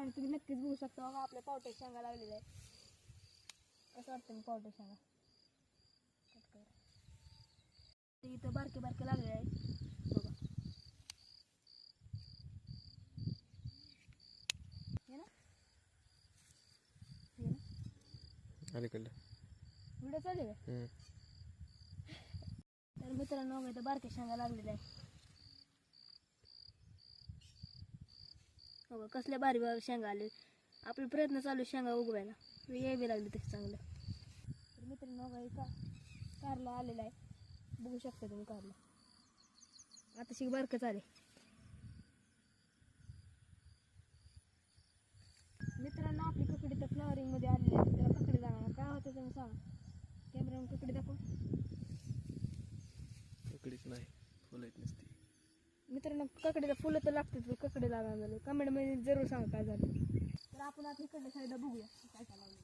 आणि तुम्ही नक्कीच बघू शकता बघा आपल्या पावट्या शेंगा लागलेल्या आहे. कसं वाटतं मी पावट्या शेंगा कट कर. ते इथं बारके बारके लागले आहे बघा. हे ना अलीकडलं व्हिडिओ चालू आहे. तर मित्रांनो बघा इथं बारके शेंगा लागलेल्या आहे. हो कसल्या भारी भारी शेंगा आले. आपले प्रयत्न चालू आहे शेंगा उगवायला. ये बी लागले तसे चांगलं. तर मित्रांनो बघा इथं कारला आलेला आहे. बघू शकता तुम्ही कारला आता शिक बारकंच आले. मित्रांनो आपली ककडी तर फ्लॉवरिंग मध्ये आलेली आहे. त्याला ककडी लागणार काय होतं तुम्ही सांगा. कॅमेरामन ककडी दाखव. ककडीच नाही फुलं येत नसते. मित्रांनो ककडीला फुलं तर लागतात पण ककडी लागणार झाले. कमेंटमध्ये जरूर सांगा काय झालं. तर आपण आता इकडल्या साईडला बघूया काय काय लागलं.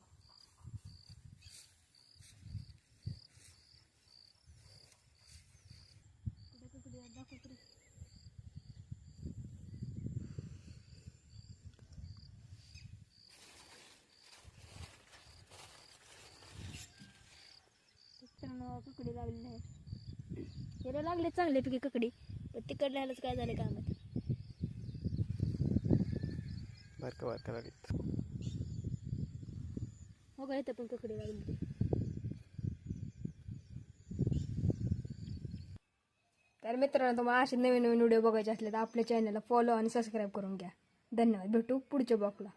कुठे ककडी दाखव तरी. मित्रांनो ककडी लागलेली आहे. याला लागले चांगल्यापैकी ककडी पण तिकडल्या ह्यालाच काय झालं काय माहिती. बारका बारका लागेल. हो का इथं पण ककडी लागली. तर मित्रांनो तुम्हाला असे नवीन नवीन व्हिडिओ बघायचे असले तर आपल्या चॅनलला फॉलो आणि सबस्क्राईब करून घ्या. धन्यवाद. भेटू पुढच्या ब्लॉगला.